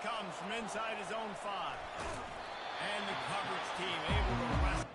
comes from inside his own 5. And the coverage team able to wrestle.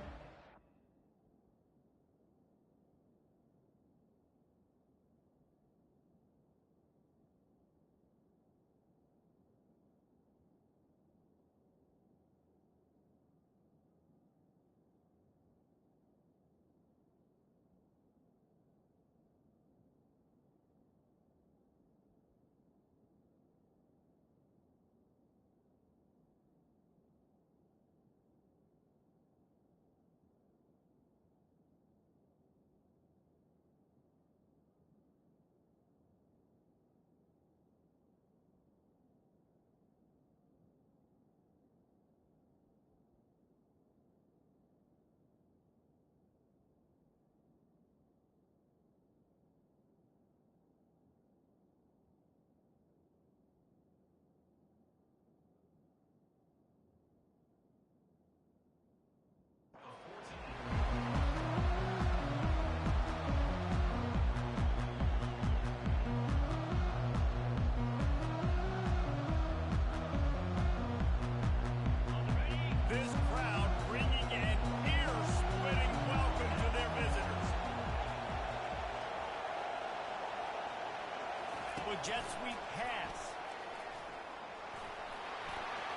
Jet sweep pass.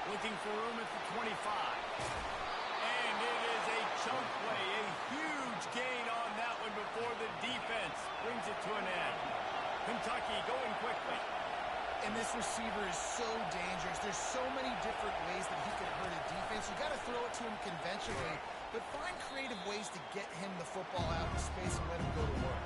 Looking for room at the 25. And it is a chunk play. A huge gain on that one before the defense brings it to an end. Kentucky going quickly. And this receiver is so dangerous. There's so many different ways that he can hurt a defense. You got to throw it to him conventionally, but find creative ways to get him the football out of space and let him go to work.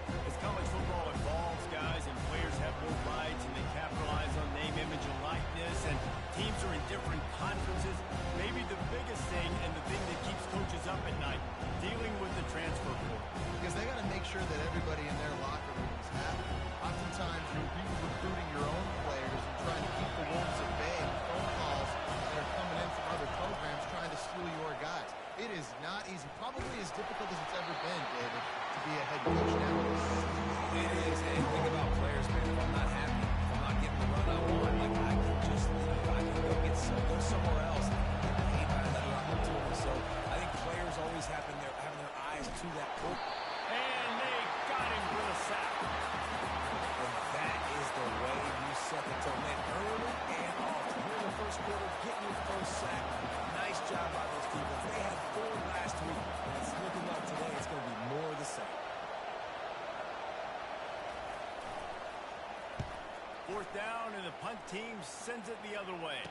As college football evolves, guys, and players have more rights and they capitalize on name, image, and likeness, and teams are in different conferences, maybe the biggest thing and the thing that keeps coaches up at night, dealing with the transfer portal. Because they got to make sure that everybody in their locker room is happy. Oftentimes, you're re-recruiting your own players and trying to keep the wolves at bay with phone calls that are coming in from other programs trying to steal your guys. It is not easy. Probably as difficult as it's ever been, David, to be a head coach nowadays. It is. And think about players, man. If I'm not happy, if I'm not getting the run I want, like I can just leave. I can go somewhere else and get paid by another opportunity. So I think players always having their eyes to that hoop. And they got him for the sack. And that is the way you set the tone. Man, early and often. Here in the first quarter, getting your first sack. Nice job by those people. They had 4 last week, and it's looking like today it's going to be more of the same. 4th down, and the punt team sends it the other way.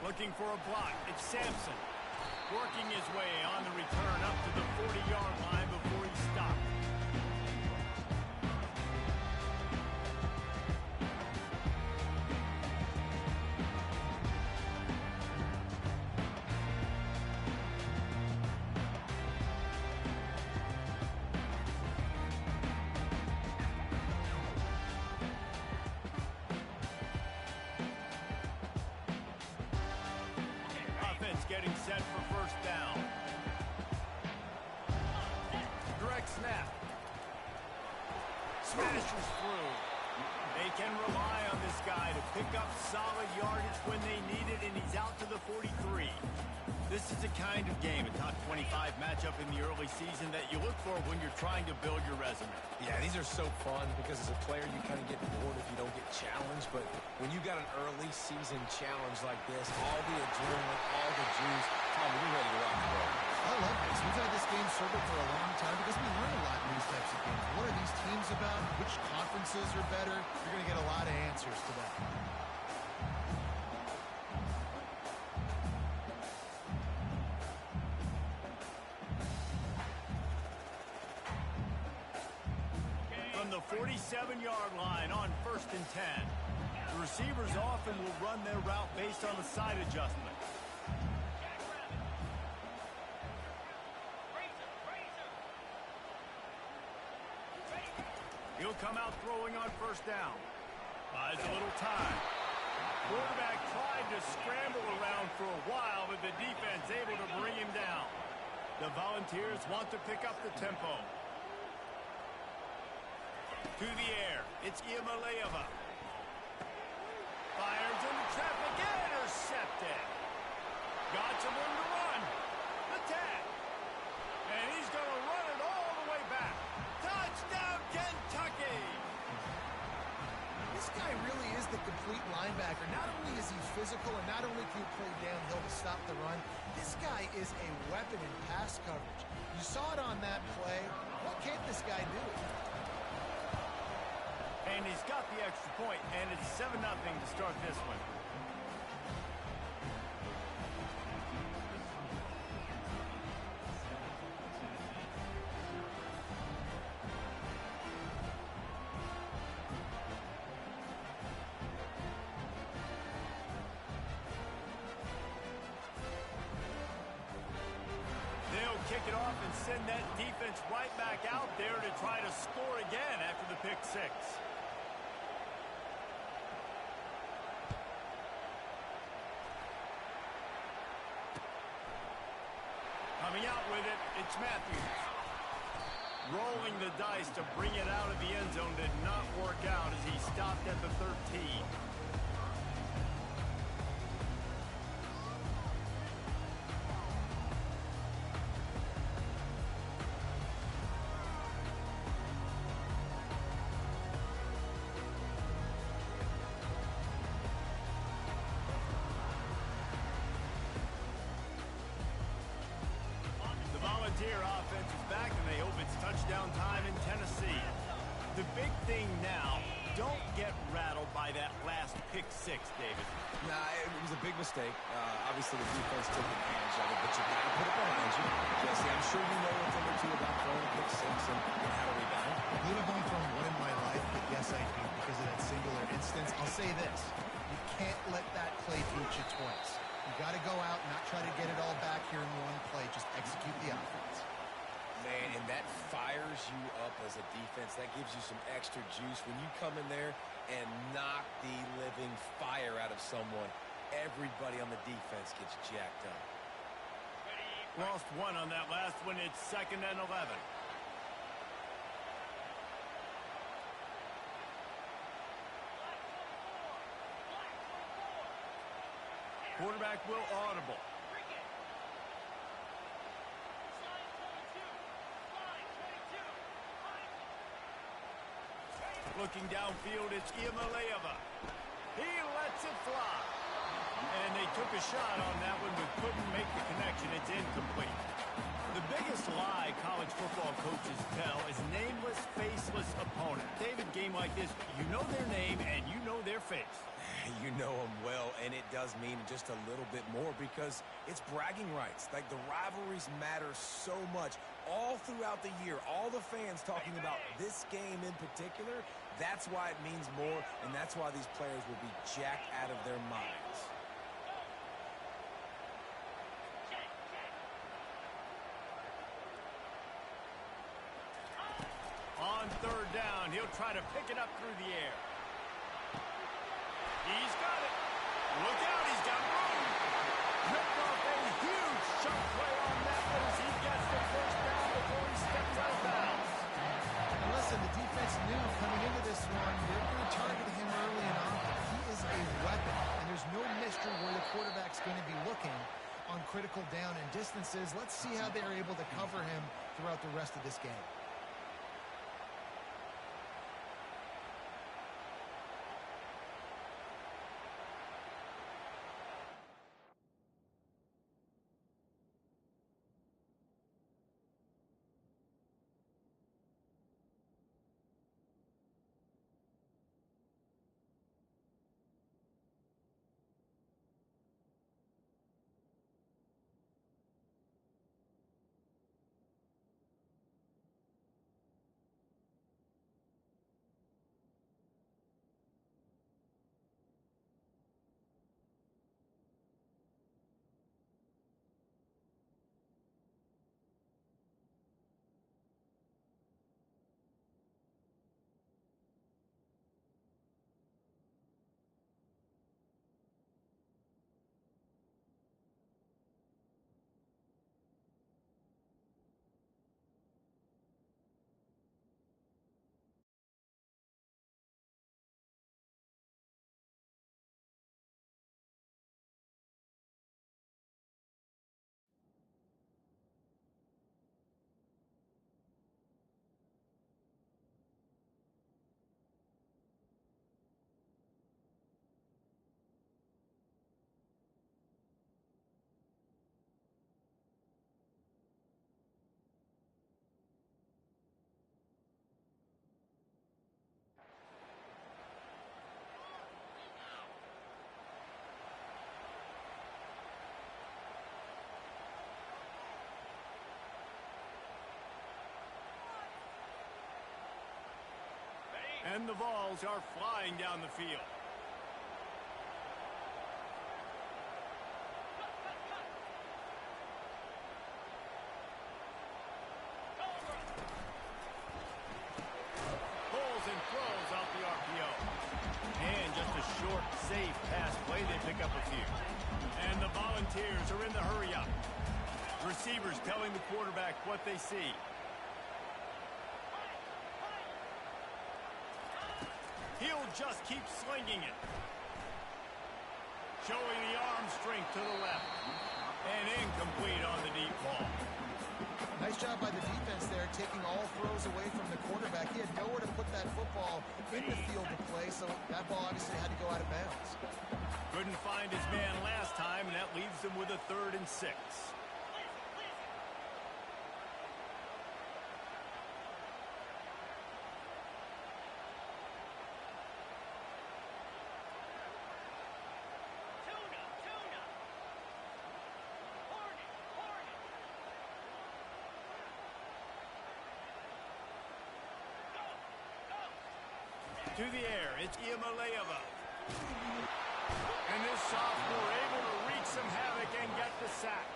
Looking for a block. It's Sampson. Working his way on the return up to the 40-yard line before he stopped. Getting set for first down. Direct snap. Smashes through. They can rely on this guy to pick up solid yardage when they need it, and he's out to the 43. This is the kind of game, a top 25 matchup in the early season, that you look for when you're trying to build your resume. Yeah, these are so fun because as a player, you kind of get bored if you don't get challenged. But when you got an early season challenge like this, all the adrenaline, all the juice, Tom, you're ready to rock and roll. I love this. We've had this game circled for a long time because we learn a lot in these types of games. What are these teams about? Which conferences are better? You're going to get a lot of answers to that. From the 47-yard line on 1st and 10. The receivers often will run their route based on a side adjustment. He'll come out throwing on 1st down. Buys a little time. Quarterback tried to scramble around for a while, but the defense able to bring him down. The Volunteers want to pick up the tempo. To the air. It's Iamaleava. Fires into traffic, intercepted. Got some room to run. The tag. And he's going to run it all the way back. Touchdown, Kentucky. This guy really is the complete linebacker. Not only is he physical and not only can he play downhill to stop the run, this guy is a weapon in pass coverage. You saw it on that play. What can't this guy do? And he's got the extra point, and it's 7-0 to start this one. Kick it off and send that defense right back out there to try to score again after the pick six. Coming out with it, it's Matthews. Rolling the dice to bring it out of the end zone did not work out as he stopped at the 13. Offense is back, and they hope it's touchdown time in Tennessee. The big thing now, don't get rattled by that last pick six, David. Nah, it was a big mistake. Obviously, the defense took advantage of it, but you got to put it behind you. Jesse, I'm sure you know a thing or two about throwing a pick six and how to rebound. Would have gone from one in my life, but yes, I do because of that singular instance. I'll say this. You can't let that play beat you twice. You got to go out and not try to get it all back here in one play. Just execute the offense. Man, and that fires you up as a defense. That gives you some extra juice. When you come in there and knock the living fire out of someone, everybody on the defense gets jacked up. Lost one on that last one. It's 2nd and 11. Quarterback will audible. Looking downfield, it's Iamaleava. He lets it fly. And they took a shot on that one, but couldn't make the connection. It's incomplete. The biggest lie college football coaches tell is nameless, faceless opponent. David, game like this, you know their name and you know their face. You know them well, and it does mean just a little bit more because it's bragging rights. Like, the rivalries matter so much all throughout the year. All the fans talking about this game in particular, that's why it means more, and that's why these players will be jacked out of their minds. On 3rd down, he'll try to pick it up through the air. He's got it. Look out, he's got room. Ripped off a huge chunk play on that one as he gets the first down before he steps out of bounds. And listen, the defense knew coming into this one, they're going to target him early and often. He is a weapon, and there's no mystery where the quarterback's going to be looking on critical down and distances. Let's see how they're able to cover him throughout the rest of this game. And the Vols are flying down the field. Pulls and throws out the RPO. And just a short, safe pass play. They pick up a few. And the Volunteers are in the hurry-up. Receivers telling the quarterback what they see. He'll just keep slinging it. Showing the arm strength to the left. And incomplete on the deep ball. Nice job by the defense there, taking all throws away from the quarterback. He had nowhere to put that football in the field to play, so that ball obviously had to go out of bounds. Couldn't find his man last time, and that leaves them with a 3rd and 6. To the air, it's Ncaa. And this sophomore able to wreak some havoc and get the sack.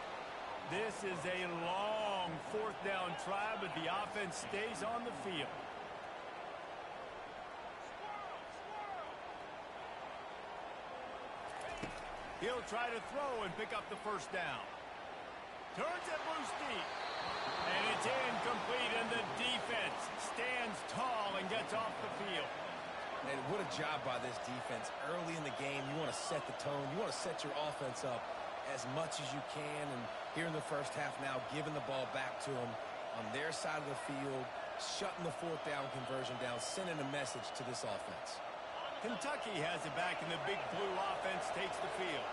This is a long 4th down try, but the offense stays on the field. He'll try to throw and pick up the 1st down. Turns it loose deep. And it's incomplete, and the defense stands tall and gets off the field. And what a job by this defense. Early in the game, you want to set the tone. You want to set your offense up as much as you can. And here in the first half now, giving the ball back to them on their side of the field, shutting the 4th down conversion down, sending a message to this offense. Kentucky has it back, and the big blue offense takes the field.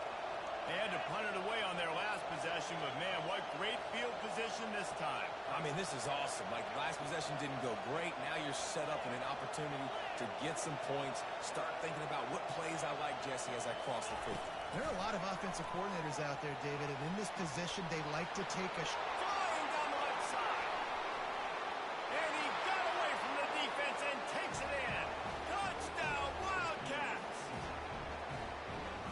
They had to punt it away on their last possession, but man, what great field position this time. I mean, this is awesome. Like, last possession didn't go great. Now you're set up in an opportunity to get some points. Start thinking about what plays I like, Jesse, as I cross the field. There are a lot of offensive coordinators out there, David, and in this position, they like to take a flying down the left side. And he got away from the defense and takes it in. Touchdown, Wildcats!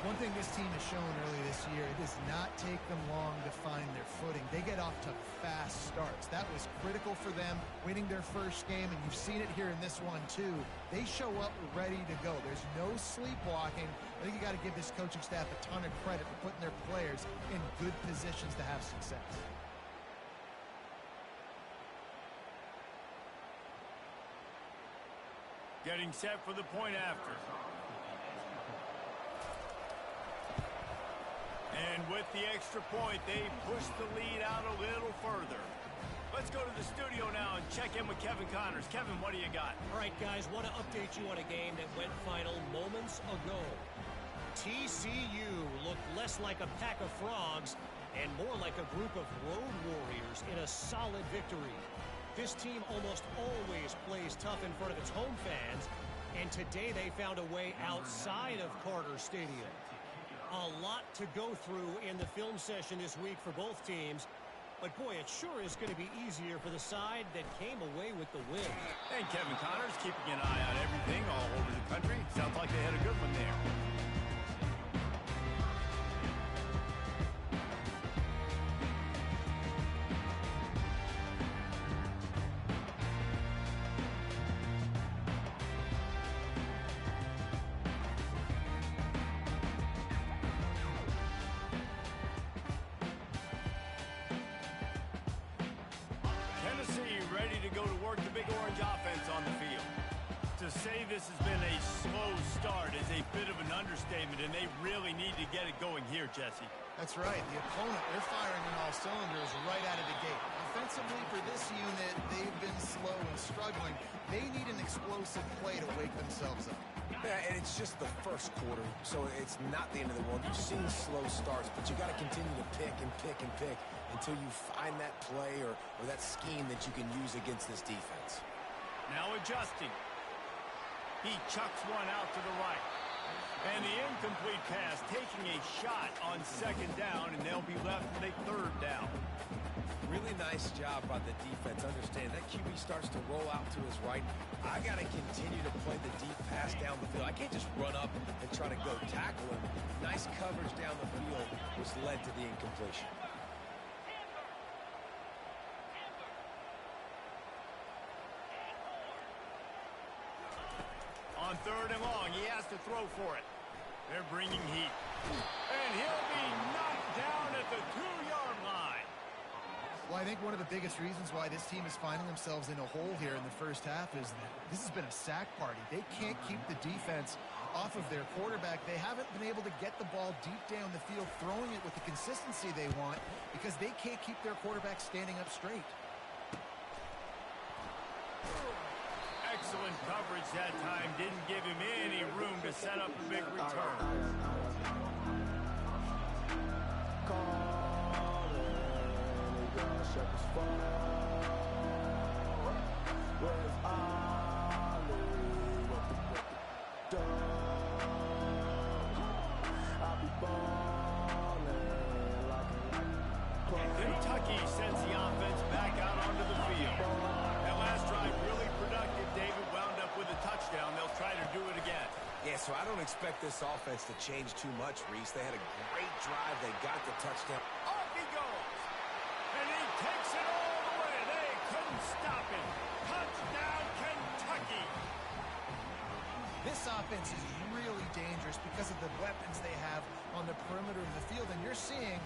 One thing this team has shown early this year, it does not take them long to find their footing. They get off to fast starts. That was critical for them, winning their first game, and you've seen it here in this one too. They show up ready to go. There's no sleepwalking. I think you got to give this coaching staff a ton of credit for putting their players in good positions to have success. Getting set for the point after. And with the extra point, they push the lead out a little further. Let's go to the studio now and check in with Kevin Connors. Kevin, what do you got? All right, guys, want to update you on a game that went final moments ago. TCU looked less like a pack of frogs and more like a group of road warriors in a solid victory. This team almost always plays tough in front of its home fans, and today they found a way outside of Carter Stadium. A lot to go through in the film session this week for both teams. But, boy, it sure is going to be easier for the side that came away with the win. And Kevin Connors keeping an eye on everything all over the country. Sounds like they had a good one there. Say this has been a slow start is a bit of an understatement, and they really need to get it going here, Jesse. That's right. The opponent, they're firing on all cylinders right out of the gate. Offensively, for this unit, they've been slow and struggling. They need an explosive play to wake themselves up. Yeah, and it's just the first quarter, so it's not the end of the world. You've seen slow starts, but you got to continue to pick and pick and pick until you find that play or that scheme that you can use against this defense. Now adjusting. He chucks one out to the right. And the incomplete pass taking a shot on 2nd down, and they'll be left with a 3rd down. Really nice job by the defense. Understand that QB starts to roll out to his right. I got to continue to play the deep pass down the field. I can't just run up and try to go tackle him. Nice coverage down the field, which led to the incompletion. On 3rd and long, he has to throw for it. They're bringing heat. And he'll be knocked down at the 2-yard line. Well, I think one of the biggest reasons why this team is finding themselves in a hole here in the first half is that this has been a sack party. They can't keep the defense off of their quarterback. They haven't been able to get the ball deep down the field, throwing it with the consistency they want because they can't keep their quarterback standing up straight. Excellent coverage that time. Didn't give him any room to set up a big return. Kentucky sends the offense back out onto the field. That last drive really productive. David wound up with a touchdown. They'll try to do it again. Yeah, so I don't expect this offense to change too much, Reese. They had a great drive. They got the touchdown. Off he goes. And he takes it all the way. They couldn't stop him. Touchdown, Kentucky. This offense is really dangerous because of the weapons they have on the perimeter of the field. And you're seeing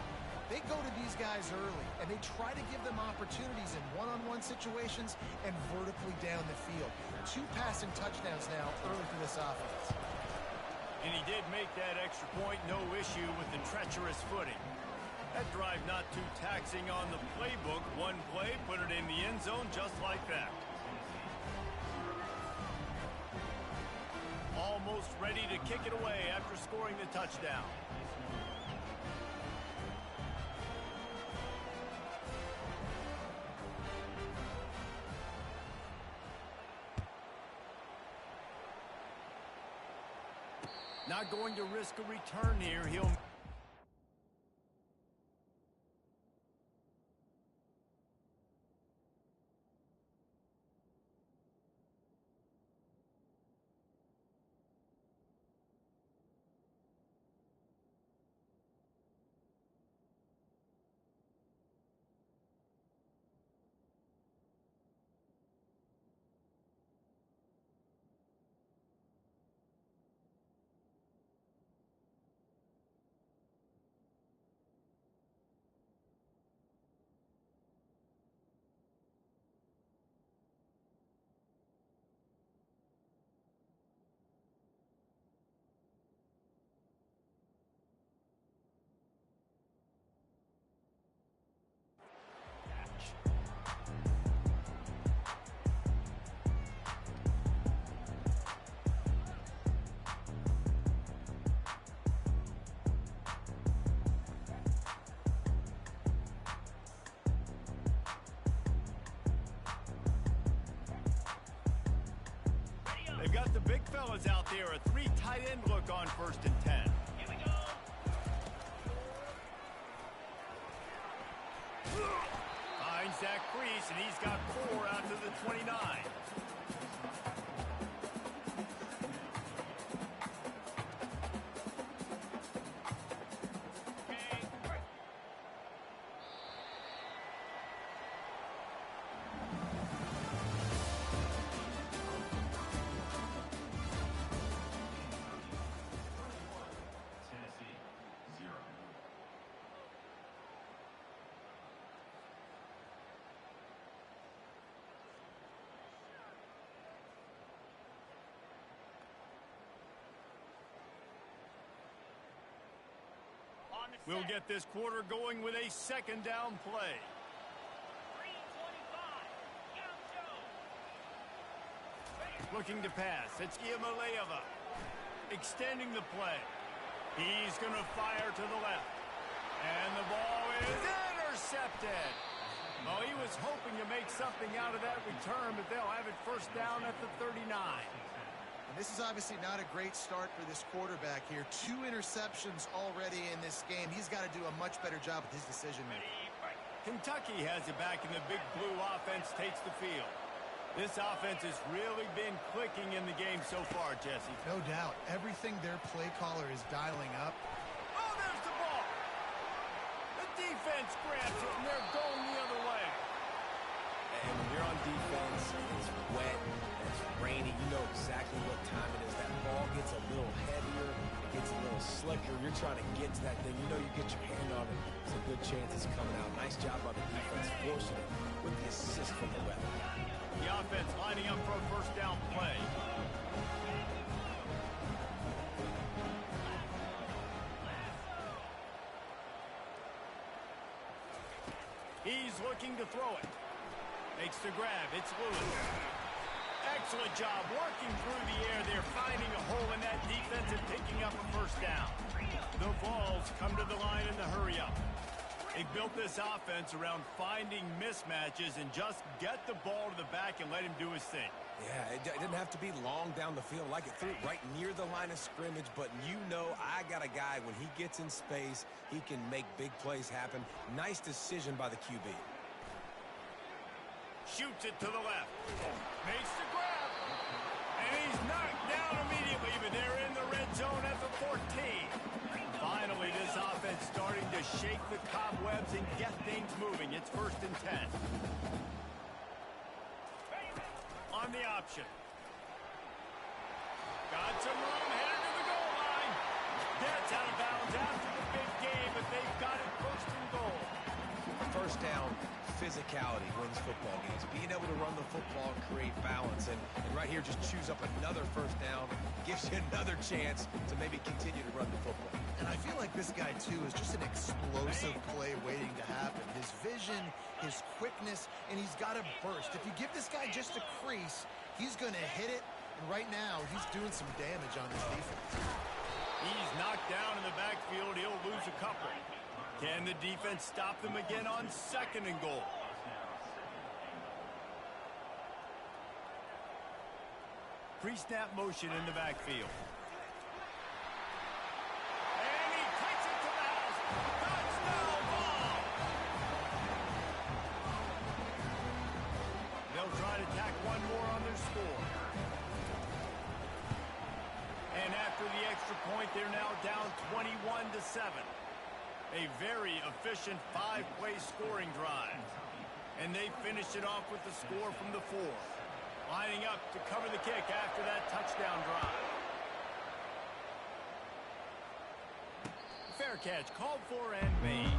they go to these guys early, and they try to give them opportunities in one-on-one situations and vertically down the field. 2 passing touchdowns now early for this offense. And he did make that extra point. No issue with the treacherous footing. That drive not too taxing on the playbook. One play, put it in the end zone just like that. Almost ready to kick it away after scoring the touchdown. Not going to risk a return here. He'll... They've got the big fellas out there. A 3 tight end look on 1st and 10. Here we go. Finds that crease, and he's got 4 out to the 29. We'll get this quarter going with a 2nd down play. 3:25. Looking to pass. It's Iamaleava. Extending the play. He's going to fire to the left. And the ball is intercepted. Well, he was hoping to make something out of that return, but they'll have it 1st down at the 39. This is obviously not a great start for this quarterback here. 2 interceptions already in this game. He's got to do a much better job with his decision making. Kentucky has it back, and the big blue offense takes the field. This offense has really been clicking in the game so far, Jesse. No doubt. Everything their play caller is dialing up. Oh, there's the ball. The defense grabs it, and they're going the other way. And when you're on defense, it's wet, and it's rainy, you know exactly what time it is. That ball gets a little heavier, it gets a little slicker. You're trying to get to that thing. You know you get your hand on it. There's a good chance it's coming out. Nice job on the defense, forcing it with the assist from the ref. The offense lining up for a first down play. He's looking to throw it. Makes the grab. It's Lewis. Excellent job working through the air there, finding a hole in that defense and picking up a first down. The Vols come to the line in the hurry-up. They built this offense around finding mismatches and just get the ball to the back and let him do his thing. Yeah, it didn't have to be long down the field. Like it threw it right near the line of scrimmage, but you know I got a guy, when he gets in space, he can make big plays happen. Nice decision by the QB. Shoots it to the left. Makes the grab. And he's knocked down immediately, but they're in the red zone at the 14. Finally, this offense starting to shake the cobwebs and get things moving. It's 1st and 10. On the option. Got some room, headed to the goal line. Gets out of bounds after the big game, but they've got it 1st and goal. First down, physicality wins football games. Being able to run the football and create balance. And right here, just choose up another first down. Gives you another chance to maybe continue to run the football. And I feel like this guy, too, is just an explosive play waiting to happen. His vision, his quickness, and he's got a burst. If you give this guy just a crease, he's going to hit it. And right now, he's doing some damage on this defense. He's knocked down in the backfield. He'll lose a couple. Can the defense stop them again on 2nd and goal? Pre-snap motion in the backfield. And he takes it to the house. Touchdown ball! They'll try to tack one more on their score. And after the extra point, they're now down 21-7. A very efficient 5-play scoring drive. And they finished it off with the score from the 4. Lining up to cover the kick after that touchdown drive. Fair catch called for and made.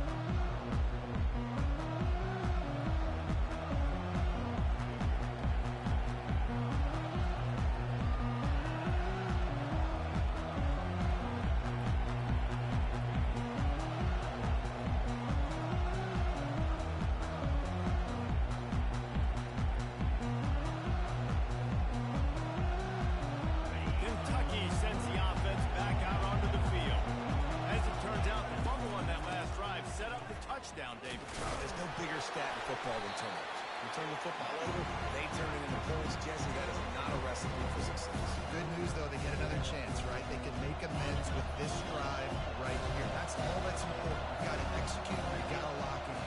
Touchdown, David. There's no bigger stat in football than turnovers. You turn the football over, they turn it into points. Jesse, that is not a recipe for success. Good news, though, they get another chance, right? They can make amends with this drive right here. That's all that's important. You've got to execute, you've got to lock in.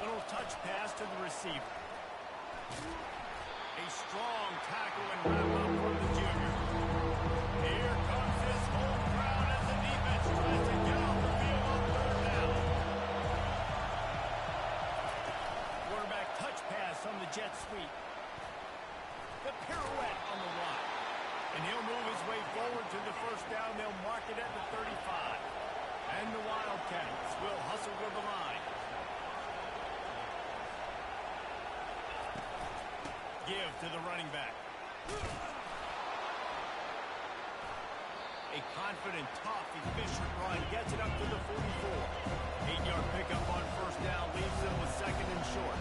Little touch pass to the receiver. A strong tackle and wrap up from the junior. Here comes this whole crowd as the defense tries to get off the field on 3rd down. Quarterback touch pass on the jet sweep. The pirouette on the run. And he'll move his way forward to the 1st down. They'll mark it at the 35. And the Wildcats will hustle to the line. Give to the running back. A confident, tough, efficient run gets it up to the 44. 8-yard pickup on 1st down leaves them with 2nd and short.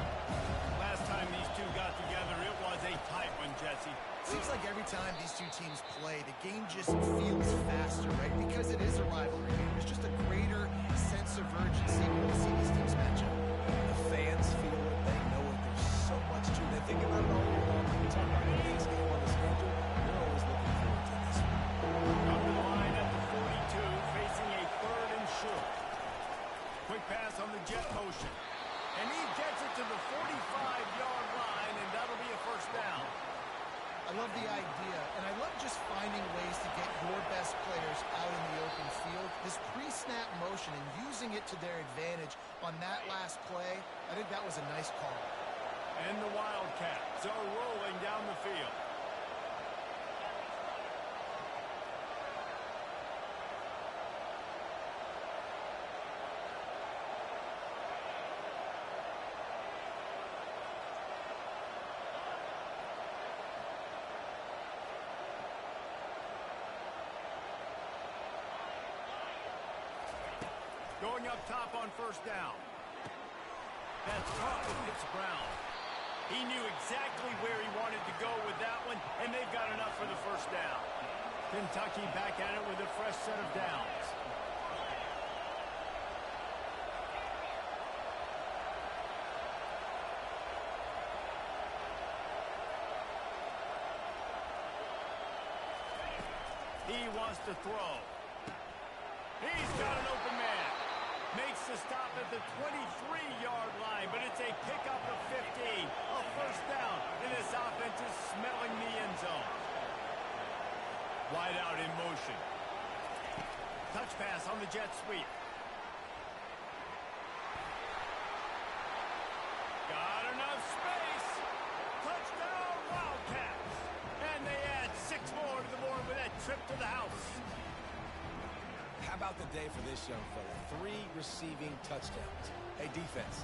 Last time these two got together, it was a tight one, Jesse. Seems like every time these two teams play, the game just feels faster, right? Because it is a rivalry game. There's just a greater sense of urgency when we see these teams match up. The fans feel it. They know it. There's so much to it. They think about it all year long. When we talk about the next game on the schedule, they're always looking forward to this one. Up the line at the 42, facing a 3rd and short. Quick pass on the love the idea, and I love just finding ways to get your best players out in the open field. This pre-snap motion and using it to their advantage on that last play, I think that was a nice call. And the Wildcats are rolling down the field. Going up top on first down. That's caught. It's Brown. He knew exactly where he wanted to go with that one, and they've got enough for the first down. Kentucky back at it with a fresh set of downs. He wants to throw. He's got an open man. Makes the stop at the 23-yard line, but it's a pickup of 15. A first down, and this offense is smelling the end zone. Wide out in motion. Touch pass on the jet sweep. Got enough space. Touchdown, Wildcats. And they add 6 more to the board with that trip to the house. How about the day for this young fella? 3 receiving touchdowns. Hey, defense,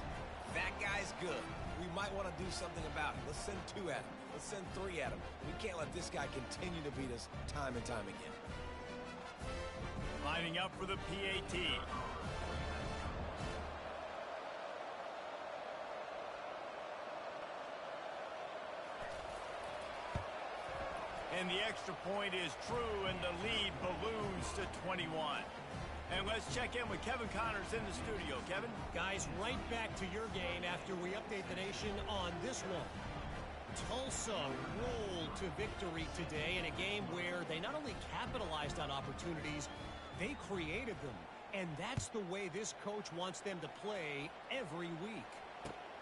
that guy's good. We might want to do something about it. Let's send 2 at him. Let's send 3 at him. We can't let this guy continue to beat us time and time again. Lining up for the PAT. And the extra point is true, and the lead balloons to 21. And let's check in with Kevin Connors in the studio. Kevin? Guys, right back to your game after we update the nation on this one. Tulsa rolled to victory today in a game where they not only capitalized on opportunities, they created them. And that's the way this coach wants them to play every week.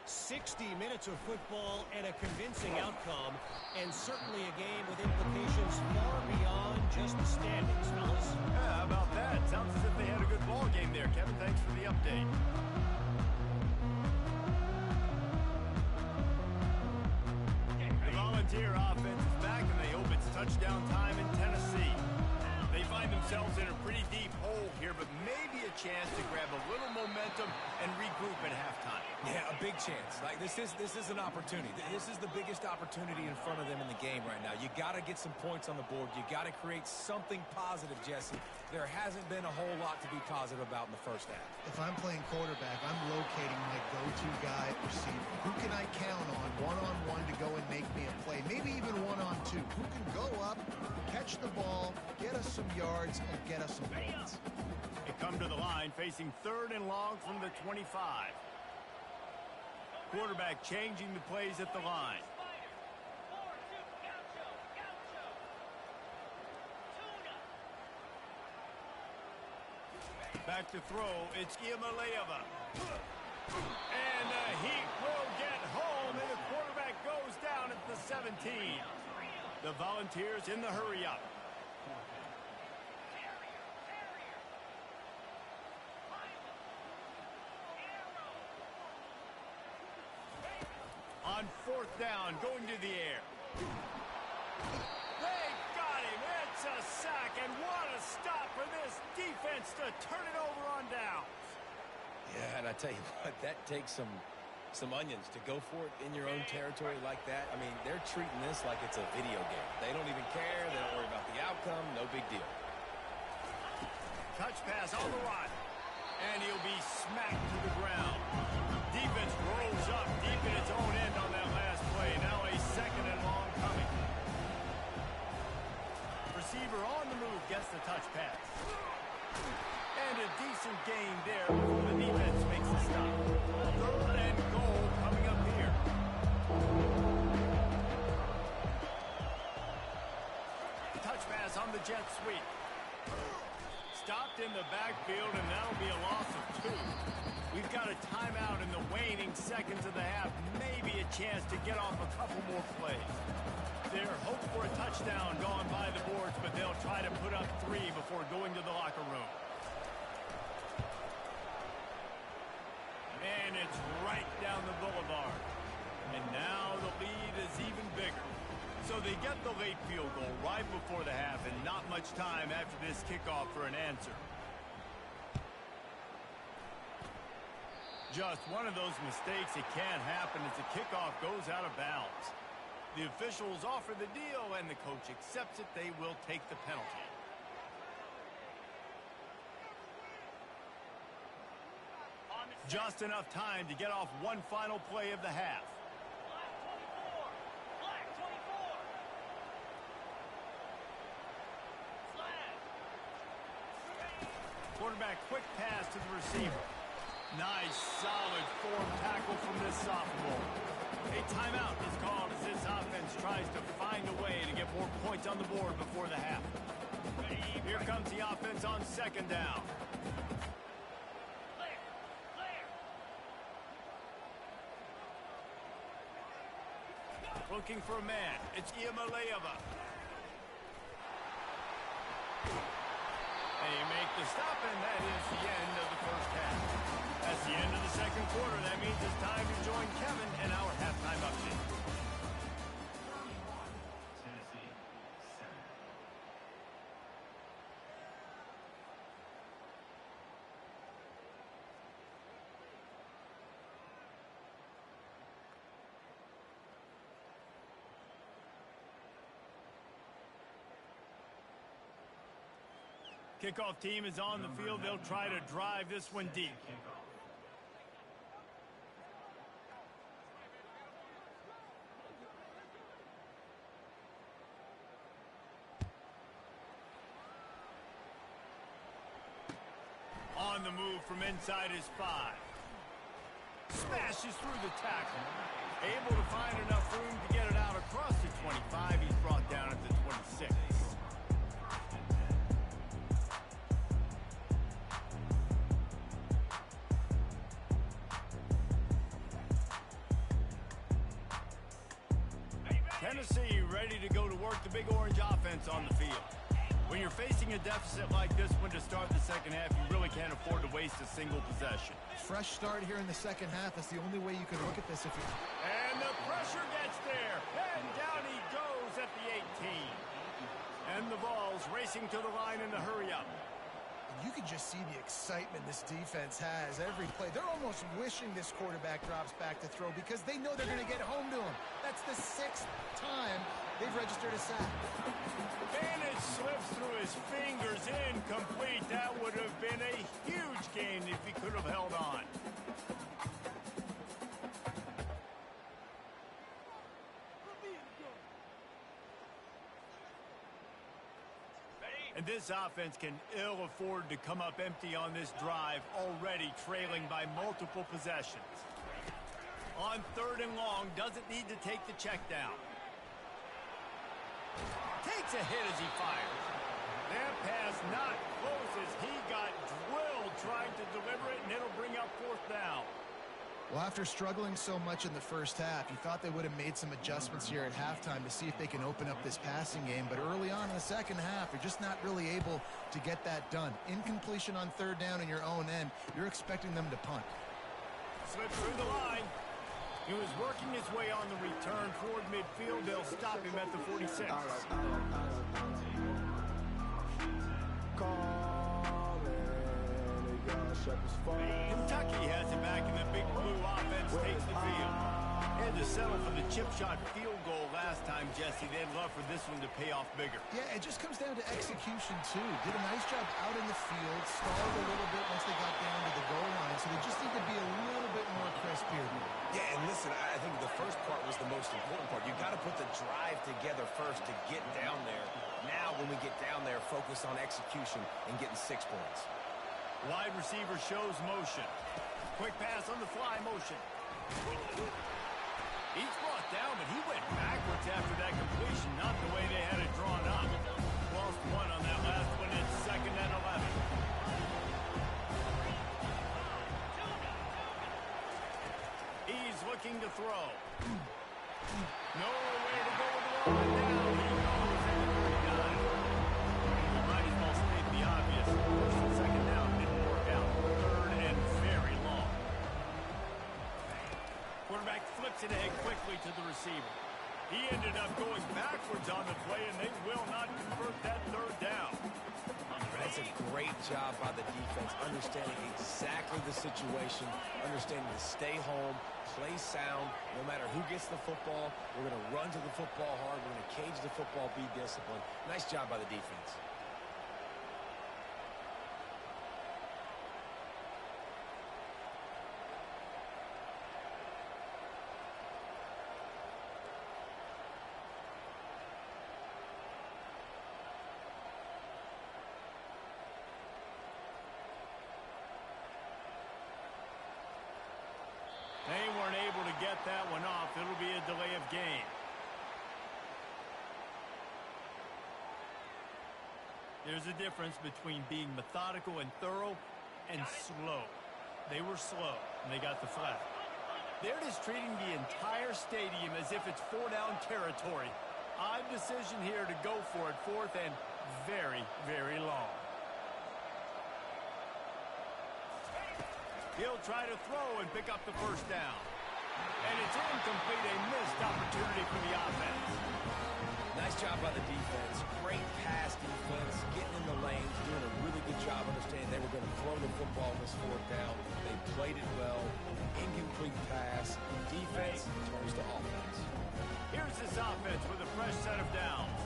60 minutes of football and a convincing outcome, and certainly a game with implications far beyond just the standings, fellas. Yeah, how about that? Sounds as if they had a good ball game there. Kevin, thanks for the update. The Volunteer offense is back, and they hope it's touchdown time in Tennessee. They find themselves in a pretty deep hole here, but maybe a chance to grab a little momentum and regroup at halftime. Yeah, a big chance. Like this is an opportunity. This is the biggest opportunity in front of them in the game right now. You got to get some points on the board. You got to create something positive, Jesse. There hasn't been a whole lot to be positive about in the first half. If I'm playing quarterback, I'm locating my go-to guy at receiver. Who can I count on one-on-one to go and make me a play? Maybe even one-on-two. Who can go up, catch the ball, get us some yards, and get us some points? They come to the line facing 3rd and long from the 25. Quarterback changing the plays at the line. Back to throw, it's Iamaleava. And he will get home, and the quarterback goes down at the 17. The Volunteers in the hurry-up. On 4th down, going to the air. They got him. It's a sack, and what a stop for this defense to turn it over on downs. Yeah, and I tell you what, that takes some onions to go for it in your own territory like that. I mean, they're treating this like it's a video game. They don't even care. They don't worry about the outcome. No big deal. Touch pass on the right. And he'll be smacked to the ground. Defense rolls up deep in its own end on that last play. Now a 2nd and long coming. Receiver on the move gets the touch pass. And a decent gain there before the defense makes the stop. 3rd and goal coming up here. Touch pass on the jet sweep. Stopped in the backfield, and that'll be a loss of 2. We've got a timeout in the waning seconds of the half. Maybe a chance to get off a couple more plays. there. Hope for a touchdown gone by the boards, but they'll try to put up 3 before going to the locker room. And it's right down the boulevard. And now the lead is even bigger. So they get the late field goal right before the half, and not much time after this kickoff for an answer. Just one of those mistakes that can't happen as the kickoff goes out of bounds. The officials offer the deal, and the coach accepts it. They will take the penalty. Just enough time to get off one final play of the half. Quarterback quick pass to the receiver. Nice, solid form tackle from this sophomore. A timeout is called as this offense tries to find a way to get more points on the board before the half. Here comes the offense on second down. Looking for a man. It's Ncaa. They make the stop, and that is the end of the first half. That's the end of the second quarter. That means it's time to join Kevin and our halftime update. Kickoff team is on the field. They'll try to drive this one deep. On the move from inside his 5. Smashes through the tackle. Able to find enough room to get it out across the 25. He's brought down at the 26. Tennessee ready to go to work the Big Orange offense on the field. When you're facing a deficit like this one to start the second half, you really can't afford to waste a single possession. Fresh start here in the second half. That's the only way you can look at this. And the pressure gets there. And down he goes at the 18. And the ball's racing to the line in the hurry up. You can just see the excitement this defense has every play. They're almost wishing this quarterback drops back to throw because they know they're going to get home to him. That's the 6th time they've registered a sack. And it slips through his fingers, incomplete. That would have been a huge gain if he could have held on. And this offense can ill afford to come up empty on this drive, already trailing by multiple possessions. On 3rd and long, doesn't need to take the check down. Takes a hit as he fires. That pass not close as he got drilled trying to deliver it, and it'll bring up 4th down. Well, after struggling so much in the first half, you thought they would have made some adjustments here at halftime to see if they can open up this passing game. But early on in the second half, they're just not really able to get that done. Incompletion on 3rd down in your own end, you're expecting them to punt. Slipped through the line. He was working his way on the return toward midfield. They'll stop him at the 46. Kentucky has it back, and the Big Blue offense takes the field. Had to settle for the chip shot field goal last time, Jesse. They'd love for this one to pay off bigger. Yeah, it just comes down to execution, too. Did a nice job out in the field, stalled a little bit once they got down to the goal line, so they just need to be a little bit more crisp here. Yeah, and listen, I think the first part was the most important part. You got to put the drive together first to get down there. Now, when we get down there, focus on execution and getting 6 points. Wide receiver shows motion. Quick pass on the fly motion. He's brought down, but he went backwards after that completion. Not the way they had it drawn up. Lost 1 on that last one. It's 2nd and 11. He's looking to throw. Nowhere to go with the ball and down. He goes at the 39. He might as well state the obvious. First and second down didn't work out. Third and very long. Quarterback flips it ahead quickly to the receiver. He ended up going backwards on the play, and they will not convert that third down. That's a great job by the defense, understanding exactly the situation, understanding to stay home, play sound. No matter who gets the football, we're going to run to the football hard. We're going to cage the football, be disciplined. Nice job by the defense. They weren't able to get that one off. It'll be a delay of game. There's a difference between being methodical and thorough and slow. They were slow, and they got the flag. They're just treating the entire stadium as if it's four-down territory. Odd decision here to go for it, fourth and very, very long. He'll try to throw and pick up the first down. And it's incomplete, a missed opportunity for the offense. Nice job by the defense. Great pass defense, getting in the lanes, doing a really good job understanding they were going to throw the football on this fourth down. They played it well. Incomplete pass. Defense turns to offense. Here's this offense with a fresh set of downs.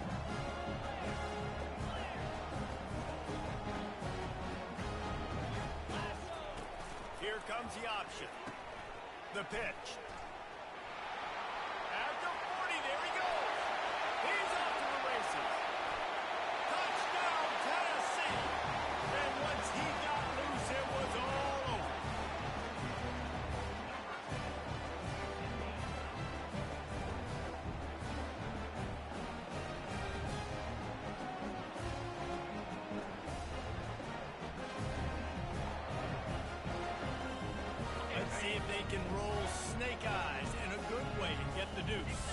Here comes the option. The pitch. At the 40, there he goes. He's off to the races. Touchdown, Tennessee. And once he got loose, it was all over. Let's see if they can roll snake eyes in a good way and get the deuce.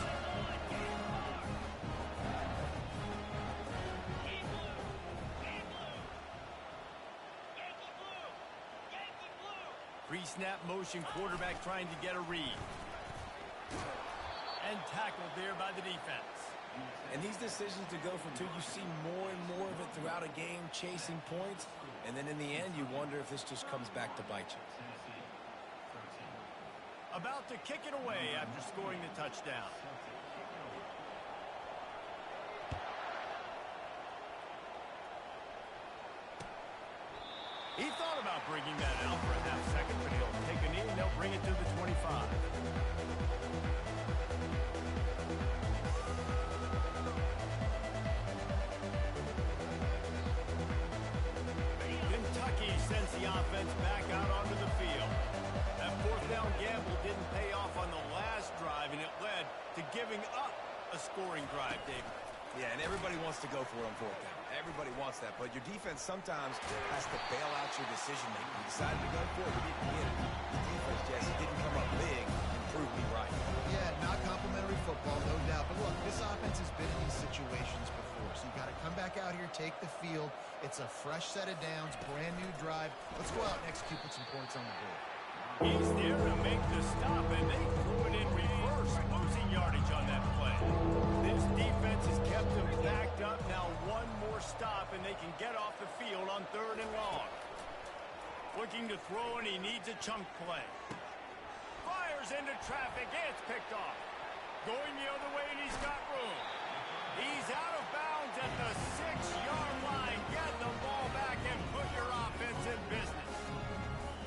Pre-snap motion, quarterback trying to get a read. And tackled there by the defense. And these decisions to go for two, you see more and more of it throughout a game, chasing points. And then in the end, you wonder if this just comes back to bite you. About to kick it away after scoring the touchdown. He thought about bringing that out for a half second, but he'll take a knee and they'll bring it to the 25. Kentucky sends the offense back out onto the field. That fourth down gamble didn't pay off on the last drive, and it led to giving up a scoring drive, David. Yeah, and everybody wants to go for it on fourth down. Everybody wants that, but your defense sometimes has to bail out your decision-making. You decided to go for it, you didn't get it. The defense, Jesse, didn't come up big and prove me right. Yeah, not complimentary football, no doubt. But look, this offense has been in these situations before, so you got to come back out here, take the field. It's a fresh set of downs, brand new drive. Let's go out and execute with some points on the board. He's there to make the stop, and they threw it in reverse, losing yardage on that play. This defense has kept them backed up. Now one more stop, and they can get off the field on third and long. Looking to throw, and he needs a chunk play. Fires into traffic, and it's picked off. Going the other way, and he's got room. He's out of bounds at the 6-yard line. Get the ball back and put your offense in business.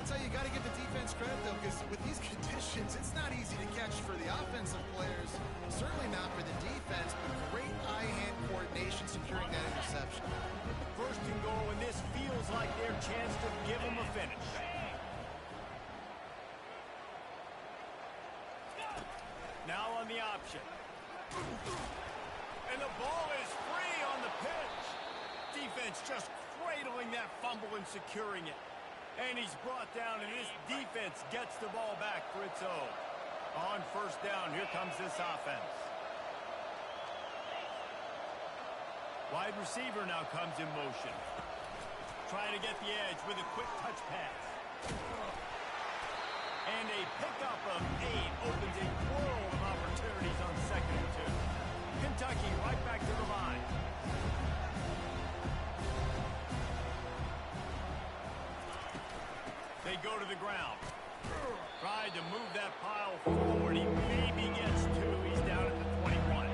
That's how you got to give the defense credit, though, because with these conditions, it's not easy to catch for the offensive players. Certainly not for the defense, but great eye-hand coordination securing that interception. First and goal, and this feels like their chance to give them a finish. Now on the option. And the ball is free on the pitch. Defense just cradling that fumble and securing it. And he's brought down, and this defense gets the ball back for its own. On first down, here comes this offense. Wide receiver now comes in motion. Trying to get the edge with a quick touch pass. And a pickup of 8 opens a world of opportunities on 2nd and 2. Kentucky right back to the line. They go to the ground. Tried to move that pile forward. He maybe gets 2. He's down at the 21.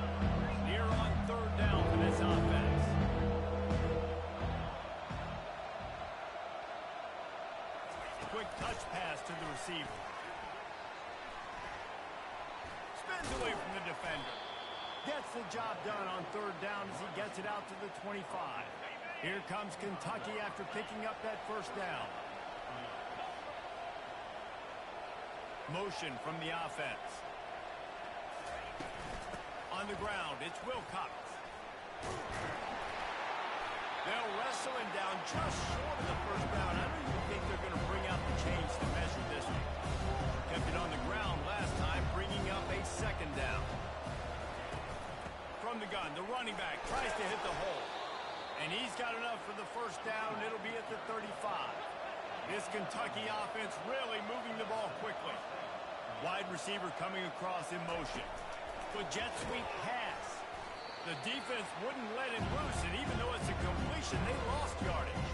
Near on 3rd down for this offense. Quick touch pass to the receiver. Spins away from the defender. Gets the job done on 3rd down as he gets it out to the 25. Here comes Kentucky after picking up that first down. Motion from the offense. On the ground, it's Wilcox. They'll wrestle him down just short of the first down. I don't even think they're going to bring out the chains to measure this one. Kept it on the ground last time, bringing up a 2nd down. From the gun, the running back tries to hit the hole. And he's got enough for the first down. It'll be at the 35. This Kentucky offense really moving the ball quickly. Wide receiver coming across in motion. Good jet sweep pass. The defense wouldn't let him loose, and even though it's a completion, they lost yardage.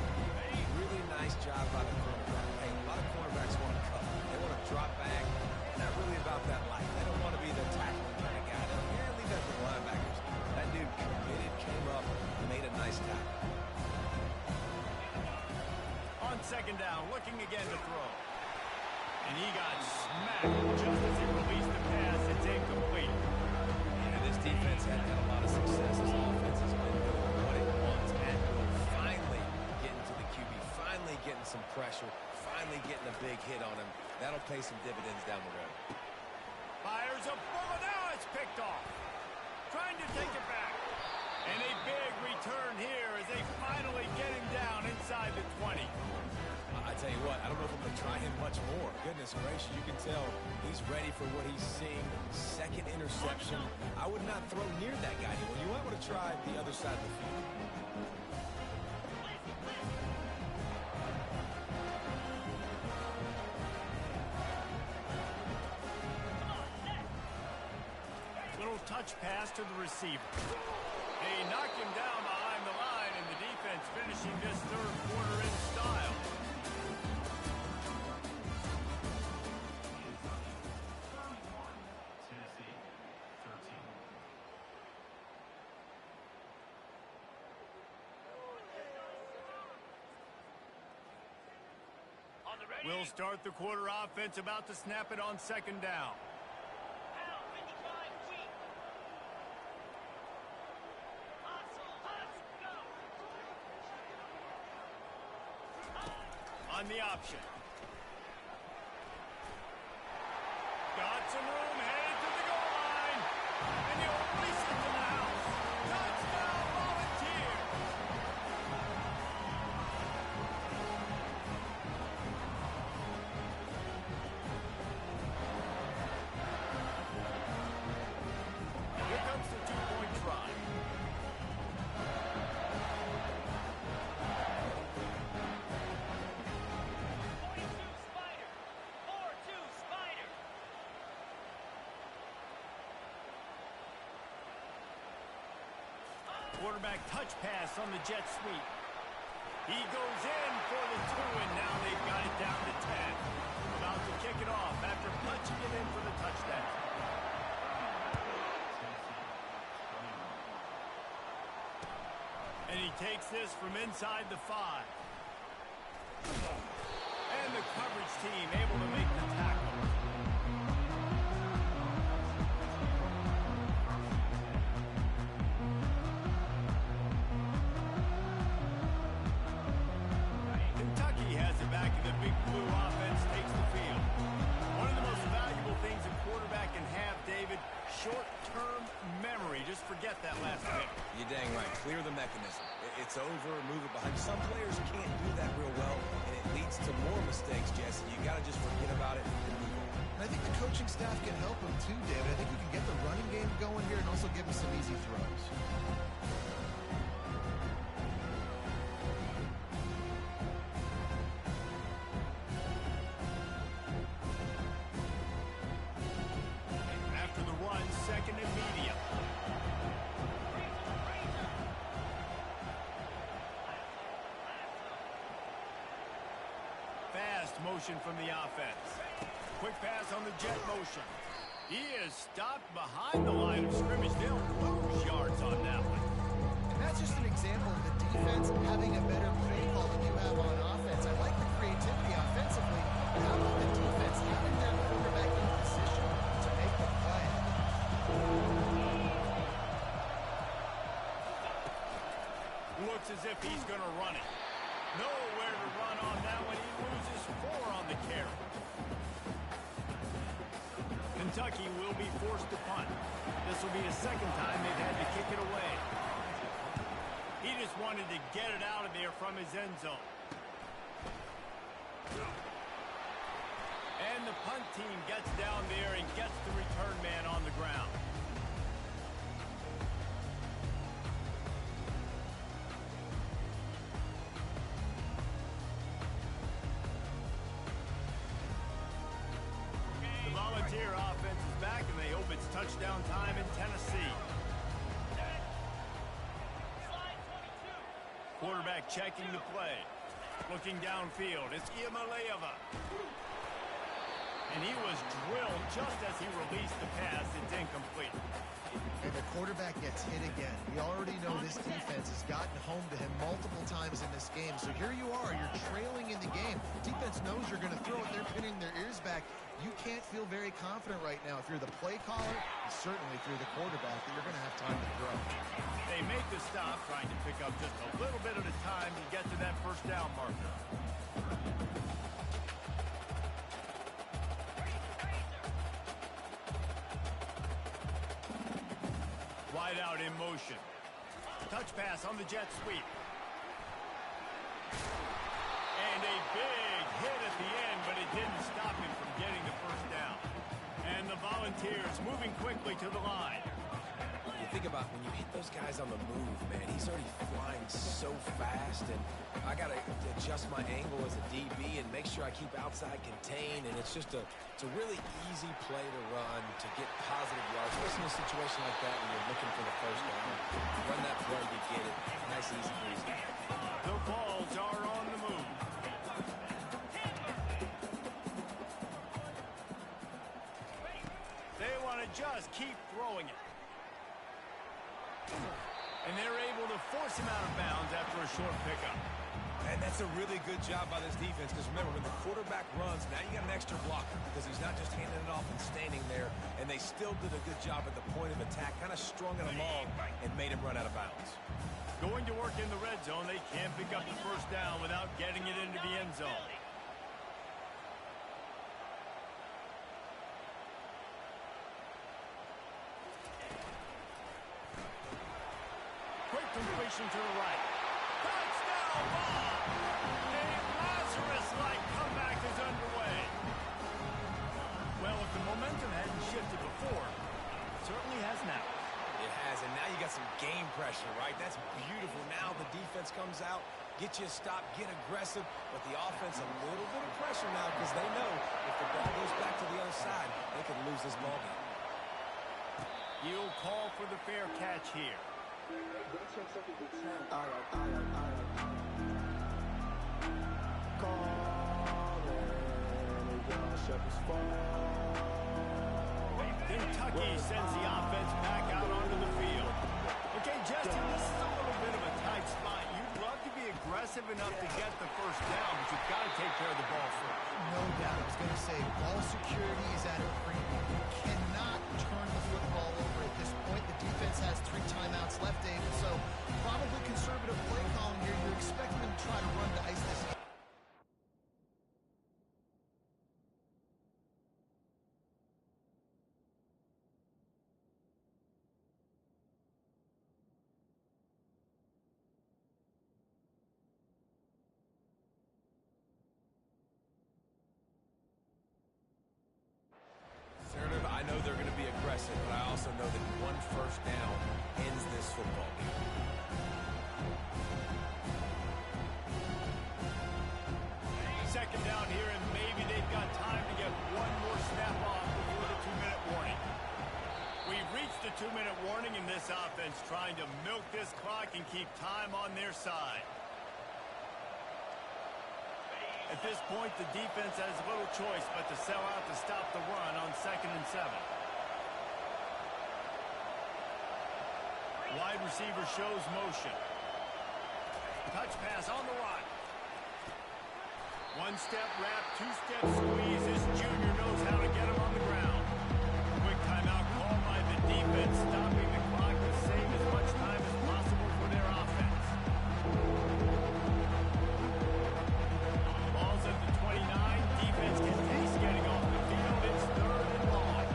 Really nice job by the cornerback. Hey, a lot of cornerbacks want to cover. They want to drop back. They're not really about that life. They don't want to be the tackling kind of guy. Leave that for the linebackers. That dude committed, came up, and made a nice tackle. On 2nd down, looking again to throw. And he got smacked just as he released the pass. It's incomplete. Yeah, this defense had a lot of success. This offense has been doing what it wants at will. Finally getting to the QB, finally getting some pressure, finally getting a big hit on him. That'll pay some dividends down the road. Fires a bullet. Now it's picked off. Trying to take it back. And a big return here as they finally get him down inside the 20. I tell you what, I don't know if I'm going to try him much more. Goodness gracious, you can tell he's ready for what he's seeing. 2nd interception. I would not throw near that guy anymore. You might want to try the other side of the field. Little touch pass to the receiver. They knock him down behind the line, and the defense finishing this 3rd quarter in style. We'll start the quarter offense, about to snap it on 2nd down. On the option. Got some room, headed to the goal line. And he'll release it to the house. Touchdown, Volunteers! Here comes the 2-point try. Quarterback touch pass on the jet sweep. He goes in for the 2, and now they've got it down to 10. About to kick it off after punching it in for the touchdown. And he takes this from inside the 5. And the coverage team able to make the tackle. Kentucky has it back, and the big blue offense takes the field. One of the most valuable things a quarterback can have, David, short-term memory. Just forget that last pick. You're dang right. Clear the mechanism. It's over, move it behind. Some players can't do that real well, and it leads to more mistakes, Jesse. You got to just forget about it and move on. And I think the coaching staff can help him too, David. I think you can get the running game going here and also give him some easy throws. After the run, second and medium. Fast motion from the offense. Quick pass on the jet motion. He is stopped behind the line of scrimmage. They'll lose yards on that one. And that's just an example of the defense having a better play call than you have on offense. I like the creativity offensively, but how about the defense having their quarterback in position to make the play? Looks as if he's going to run it. Nowhere to run on that one. He loses 4 on the carry. Kentucky will be forced to punt. This will be the second time they've had to kick it away. He just wanted to get it out of there from his end zone. And the punt team gets down there and gets the return man on the ground. The Volunteer offense is back, and they hope it's touchdown time in Tennessee. Quarterback checking the play. Looking downfield, it's Iamaleava. And he was drilled just as he released the pass. It's incomplete. And the quarterback gets hit again. We already know this defense has gotten home to him multiple times in this game. So here you are, you're trailing in the game. Defense knows you're going to throw it. They're pinning their ears back. You can't feel very confident right now. If you're the play caller, and certainly if you're the quarterback, that you're going to have time to throw. They make the stop, trying to pick up just a little bit at a time to get to that first down marker. Wide out in motion. Touch pass on the jet sweep. And a big hit at the end, but it didn't stop him from getting the first down. And the Volunteers moving quickly to the line. You think about when you hit those guys on the move, man, he's already flying so fast, and I got to adjust my angle as a DB and make sure I keep outside contained, and it's a really easy play to run to get positive yards, especially in a situation like that when you're looking for the first down. Run that play, you get it. Nice, easy breezy. The Vols are on the move. They want to just keep throwing it. And they're able to force him out of bounds after a short pickup. And that's a really good job by this defense, because remember, when the quarterback runs, now you got an extra blocker, because he's not just handing it off and standing there, and they still did a good job at the point of attack, kind of strung it along and made him run out of bounds. Going to work in the red zone, they can't pick up the first down without getting it into the end zone. Quick completion to the right. Touchdown ball! A Lazarus-like comeback is underway. Well, if the momentum hadn't shifted before, it certainly has now. It has, and now you got some game pressure, right? That's beautiful. Now the defense comes out, get you a stop, get aggressive, but the offense a little bit of pressure now, because they know if the ball goes back to the other side, they could lose this ball game. You'll call for the fair catch here. Kentucky sends the offense back out onto the field. Okay, Justin, this is a little bit of a tight spot. You'd love to be aggressive enough to get the first down, but you've got to take care of the ball first. No doubt. I was going to say, ball security is at a premium. You cannot turn the football over at this point. The defense has 3 timeouts left, David, so probably conservative play calling here. You're expecting them to try to run to ice this game. but I also know that one first down ends this football game. Second down here, and maybe they've got time to get one more snap off before the 2-minute warning. We've reached the 2-minute warning, and this offense trying to milk this clock and keep time on their side. At this point, the defense has little choice but to sell out to stop the run on 2nd and 7. Wide receiver shows motion. Touch pass on the run. One-step wrap, two-step squeeze. This junior knows how to get him on the ground. Quick timeout called by the defense, stopping the clock to save as much time as possible for their offense. Ball's at the 29. Defense can taste getting off the field. It's 3rd and long.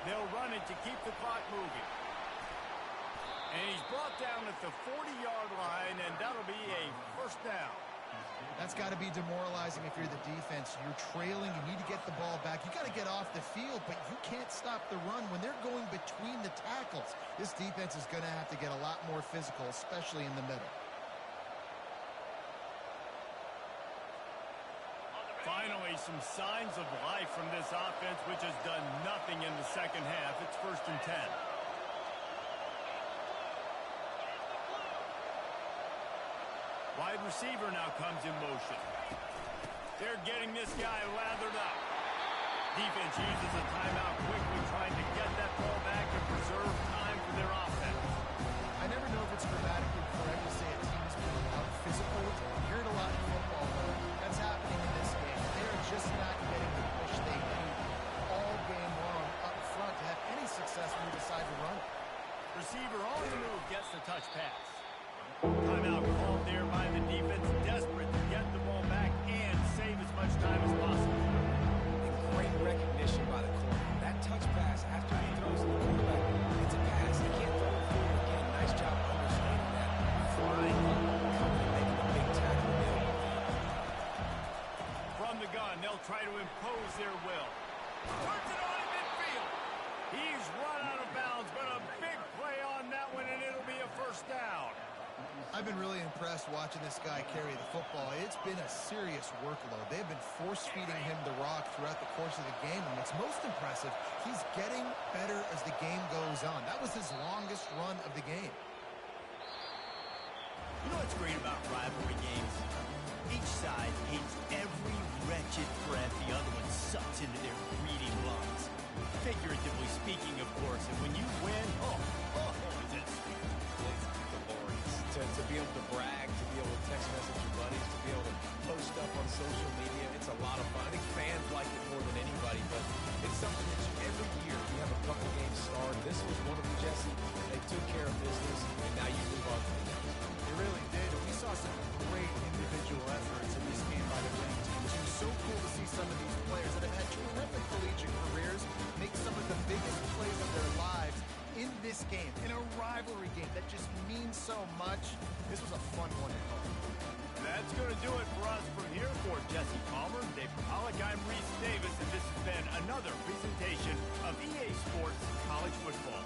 They'll run it to keep the clock moving. And he's brought down at the 40-yard line, and that'll be a first down. That's got to be demoralizing if you're the defense. You're trailing. You need to get the ball back. You got to get off the field, but you can't stop the run when they're going between the tackles. This defense is going to have to get a lot more physical, especially in the middle. Finally, some signs of life from this offense, which has done nothing in the second half. It's 1st and 10. Wide receiver now comes in motion. They're getting this guy lathered up. Defense uses a timeout quickly, trying to get that ball back and preserve time for their offense. I never know if it's grammatically correct to say a team is being out physical. You hear it a lot in football, though. That's happening in this game. They are just not getting the push they need all game long up front to have any success when you decide to run it. Receiver on the move gets the touch pass. Timeout called there by the defense, desperate to get the ball back and save as much time as possible. And great recognition by the corner. That touch pass after he throws to the quarterback, it's a pass. He can't throw it forward again. Nice job understanding that. Flying, coming and making a big tackle there. From the gun, they'll try to impose their will. Turns it on in midfield. He's run out of bounds, but a big play on that one, and it'll be a first down. I've been really impressed watching this guy carry the football. It's been a serious workload. They've been force-feeding him the rock throughout the course of the game, and what's most impressive, he's getting better as the game goes on. That was his longest run of the game. You know what's great about rivalry games? Each side hates every wretched breath the other one sucks into their greedy lungs. Figuratively speaking, of course, and when you win, is it sweet. To be able to brag, to be able to text message your buddies, to be able to post stuff on social media, it's a lot of fun. I think fans like it more than anybody, but it's something that every year you have a couple games start. This was one of them, Jesse. They took care of business, and now you move on to the next. They really did. We saw some great individual efforts in this game by the winning team. It was so cool to see some of these players that have had terrific collegiate careers make some of the biggest plays of their lives in this game, in a rivalry game that just means so much. This was a fun one at home. That's going to do it for us from here. For Jesse Palmer, Dave Pollock, I'm Reese Davis, and this has been another presentation of EA Sports College Football.